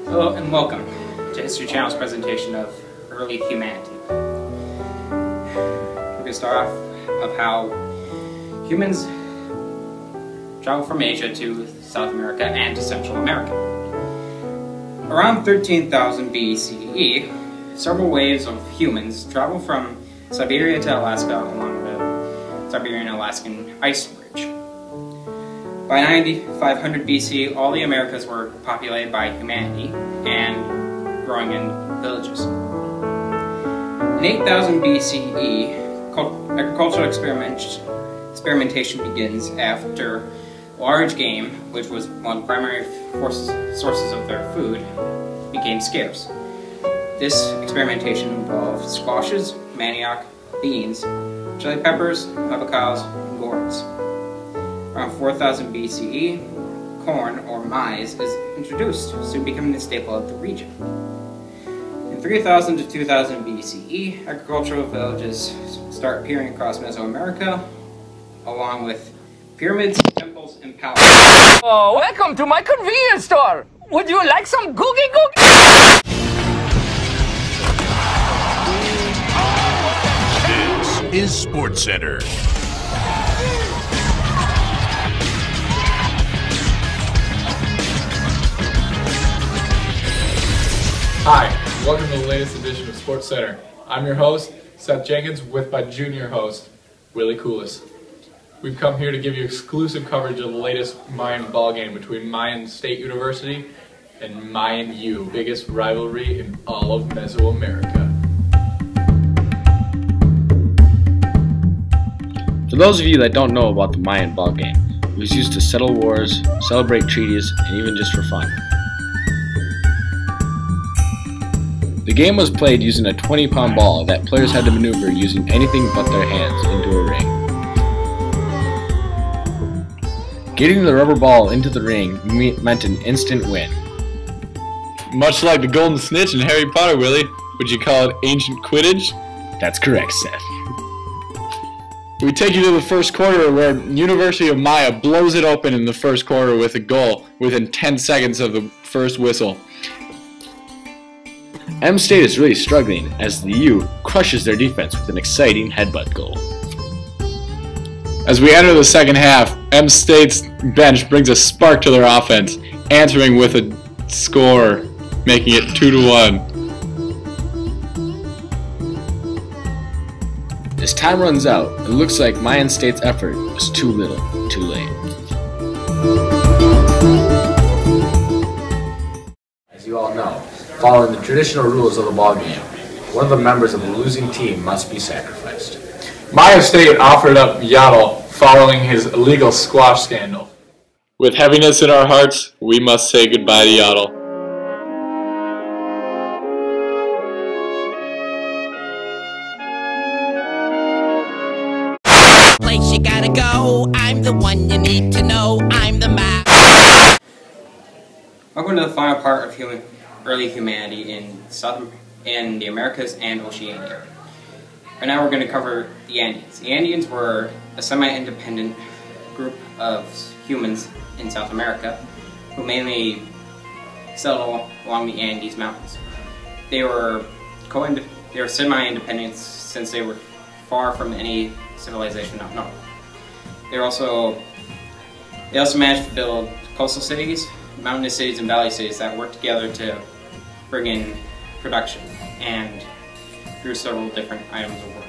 Hello and welcome to History Channel's presentation of early humanity. We're going to start off of how humans traveled from Asia to South America and to Central America. Around 13,000 BCE, several waves of humans traveled from Siberia to Alaska along the Siberian-Alaskan ice bridge. By 9500 BC, all the Americas were populated by humanity and growing in villages. In 8000 BCE, agricultural experimentation begins after large game, which was one of the primary sources of their food, became scarce. This experimentation involved squashes, manioc, beans, chili peppers, avocados, and gourds. Around 4000 BCE, corn, or maize, is introduced, soon becoming the staple of the region. In 3000 to 2000 BCE, agricultural villages start appearing across Mesoamerica, along with pyramids, temples, and palaces. Oh, welcome to my convenience store! Would you like some googie googie? This is SportsCenter. Hi, welcome to the latest edition of SportsCenter. I'm your host, Seth Jenkins, with my junior host, Willie Coolis. We've come here to give you exclusive coverage of the latest Mayan ball game between Mayan State University and Mayan U, biggest rivalry in all of Mesoamerica. For those of you that don't know about the Mayan ball game, it was used to settle wars, celebrate treaties, and even just for fun. The game was played using a 20-pound ball that players had to maneuver using anything but their hands into a ring. Getting the rubber ball into the ring meant an instant win. Much like the Golden Snitch in Harry Potter, Willie, would you call it ancient Quidditch? That's correct, Seth. We take you to the first quarter where University of Maya blows it open in the first quarter with a goal within 10 seconds of the first whistle. M State is really struggling as the U crushes their defense with an exciting headbutt goal. As we enter the second half, M State's bench brings a spark to their offense, answering with a score, making it 2-1. As time runs out, it looks like Mayan State's effort was too little, too late. As you all know, following the traditional rules of the ball game, one of the members of the losing team must be sacrificed. Maya State offered up Yaddle following his illegal squash scandal. With heaviness in our hearts, we must say goodbye to Yaddle. Place you gotta go, I'm the one you need to know, I'm the man. Welcome to the final part of early humanity in the Americas and Oceania. Right now we're going to cover the Andeans. The Andeans were a semi-independent group of humans in South America who mainly settled along the Andes Mountains. They were semi-independent since they were far from any civilization up north. They also managed to build coastal cities, mountainous cities, and valley cities that worked together to bring in production and grew several different items of worth.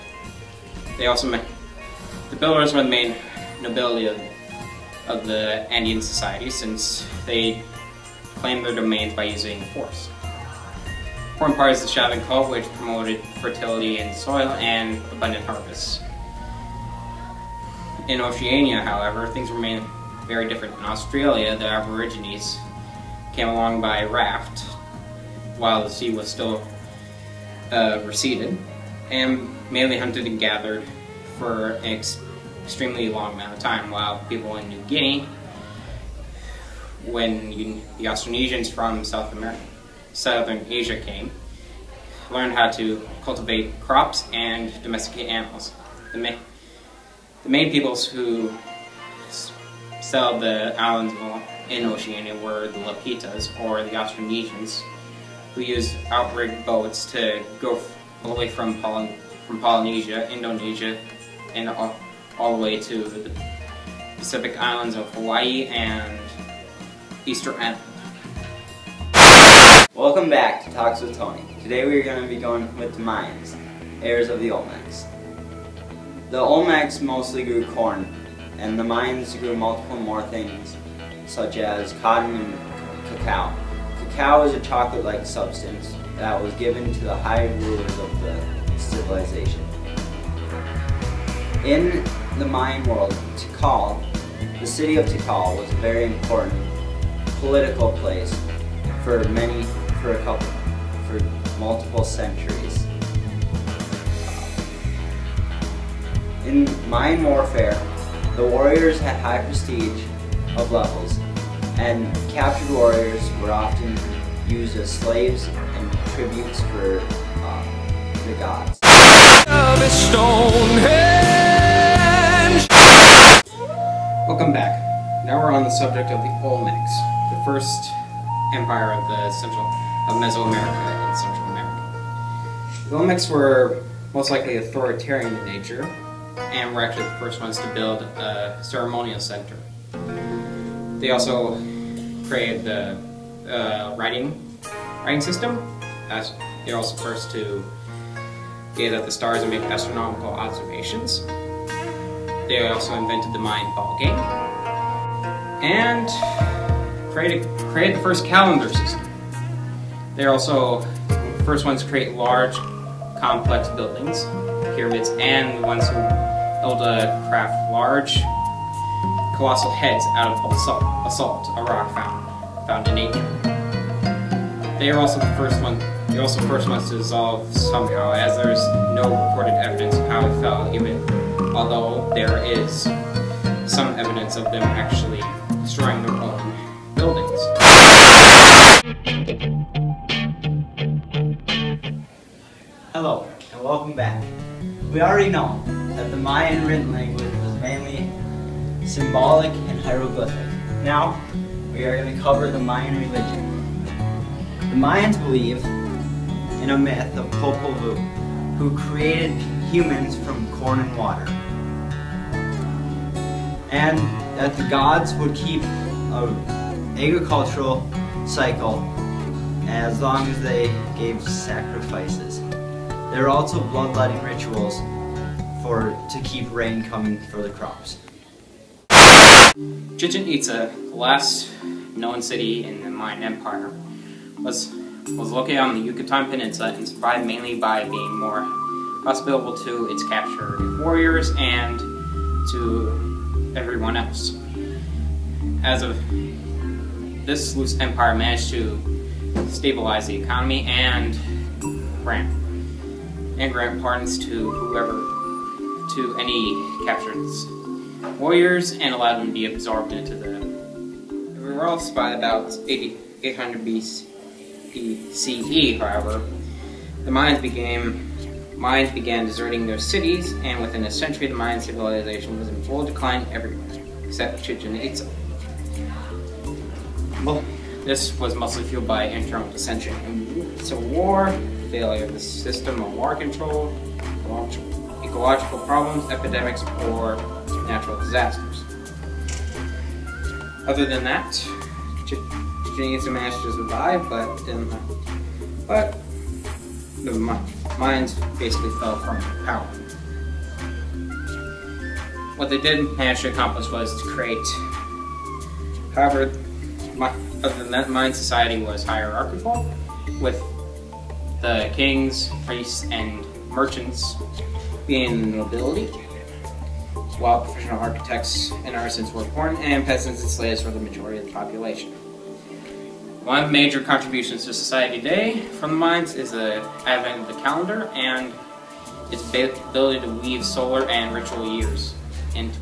The builders were the main nobility of the Andean society, since they claimed their domains by using force. Important part is the Shaolin cult, which promoted fertility in soil and abundant harvests. In Oceania, however, things remain very different. In Australia, the Aborigines came along by raft while the sea was still receded, and mainly hunted and gathered for an extremely long amount of time, while people in New Guinea, when the Austronesians from Southern Asia came, learned how to cultivate crops and domesticate animals. The main peoples who settled the islands in Oceania were the Lapitas, or the Austronesians, who used outrigged boats to go all the way from Polynesia, Indonesia, and all the way to the Pacific islands of Hawaii and Easter Island. Welcome back to Talks with Tony. Today we are going to be going with the Mayans, heirs of the Olmecs. The Olmecs mostly grew corn, and the Mayans grew multiple more things, such as cotton and cacao. Cacao is a chocolate-like substance that was given to the high rulers of the civilization. In the Mayan world, Tikal, the city of Tikal, was a very important political place for multiple centuries. In Mayan warfare, the warriors had high prestige of levels, and captured warriors were often used as slaves and tributes for the gods. Welcome back. Now we're on the subject of the Olmecs, the first empire of Mesoamerica and Central America. The Olmecs were most likely authoritarian in nature, and were actually the first ones to build a ceremonial center. They also created the writing system. They're also first to gaze at the stars and make astronomical observations. They also invented the Mayan ball game, and created the first calendar system. They're also the first ones to create large, complex buildings, pyramids, and the ones who able to craft large, colossal heads out of basalt, a rock found in nature. They are also the first ones to dissolve somehow, as there is no recorded evidence of how it fell, even although there is some evidence of them actually destroying their own buildings. Hello, and welcome back. We already know that the Mayan written language was mainly symbolic and hieroglyphic. Now, we are going to cover the Mayan religion. The Mayans believe in a myth of Popol Vuh, who created humans from corn and water, and that the gods would keep an agricultural cycle as long as they gave sacrifices. There are also bloodletting rituals to keep rain coming for the crops. Chichen Itza, the last known city in the Mayan Empire, was located on the Yucatan Peninsula and survived mainly by being more hospitable to its captured warriors and to everyone else. As of this loose empire managed to stabilize the economy and grant pardons to any captured warriors, and allowed them to be absorbed into everywhere else. By about 800 BCE, however, the Mayans began deserting their cities, and within a century the Mayan civilization was in full decline everywhere, except Chichen Itza. Well, this was mostly fueled by internal dissension and civil war, failure of the system of war control, ecological problems, epidemics, or natural disasters. Other than that, Chichen Itza managed to survive, but the Mayans basically fell from power. What they did manage to accomplish was to create, however, other than that, Mayan society was hierarchical, with the kings, priests, and merchants being the nobility, while professional architects and artisans were born, and peasants and slaves were the majority of the population. One of the major contributions to society today from the Mayans is the advent of the calendar and its ability to weave solar and ritual years into